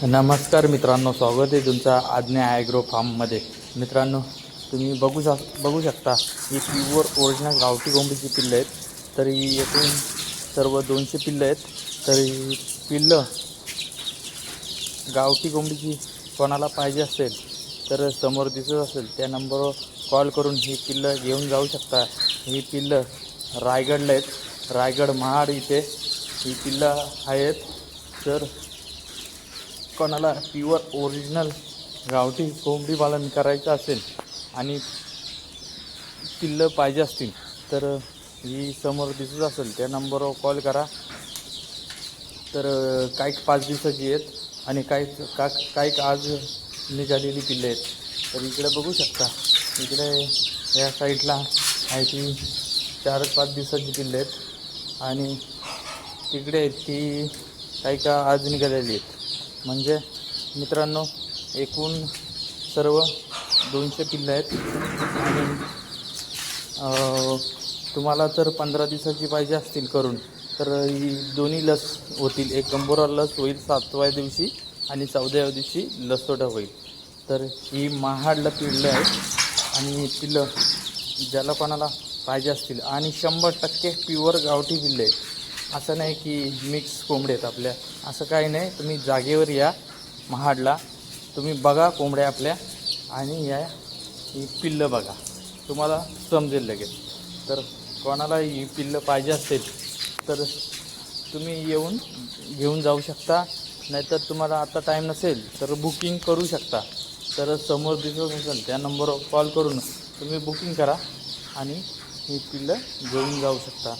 नमस्कार मित्रांनो, स्वागत आहे तुमचं आज्ञा ॲग्रो फार्ममध्ये. मित्रांनो, तुम्ही बघू शकता ही प्युअर ओरिजिनल गावठी कोंबडीची पिल्लं आहेत. तर ही एकूण सर्व 200 पिल्लं आहेत. तर ही पिल्लं गावठी कोंबडीची कोणाला पाहिजे असेल तर समोर दिसत असेल त्या नंबरवर कॉल करून ही पिल्लं घेऊन जाऊ शकता. ही पिल्लं रायगडला आहेत. रायगड महाड इथे ही पिल्लं आहेत. तर कोणाला प्युअर ओरिजिनल गावठी कोंबडी पालन करायचं असेल आणि पिल्लं पाहिजे असतील तर ही समोर दिसत असेल त्या नंबरवर कॉल करा. तर काही 5 दिवसाची आहेत आणि काही आज निघालेली पिल्लं आहेत. तर इकडे बघू शकता, इकडे या साईडला आहे ती 4-5 दिवसाची पिल्लं आहेत आणि तिकडे आहेत ती काही आज निघालेली आहेत. म्हणजे मित्रांनो, एकूण सर्व 200 पिल्लं आहेत आणि तुम्हाला जर 15 दिवसाची पाहिजे असतील करून तर ही दोन्ही लस होतील. एक गंभोरा लस होईल 7व्या दिवशी आणि 14व्या दिवशी लसोटा होईल. तर ही महाडला पिल्लं आहेत आणि पिल्लं ज्याला कोणाला पाहिजे असतील आणि 100% प्युअर गावठी पिल्लं आहेत. असं नाही की मिक्स कोंबडे आहेत आपल्या, असं काही नाही. तुम्ही जागेवर या महाडला, तुम्ही बघा कोंबड्या आपल्या आणि ही पिल्लं बघा, तुम्हाला समजेल लगेच. तर कोणाला ही पिल्लं पाहिजे असेल तर तुम्ही येऊन घेऊन जाऊ शकता. नाहीतर तुम्हाला आता टाईम नसेल तर बुकिंग करू शकता. तर समोर दिसत असेल त्या नंबरवर कॉल करून तुम्ही बुकिंग करा आणि ही पिल्लं घेऊन जाऊ शकता.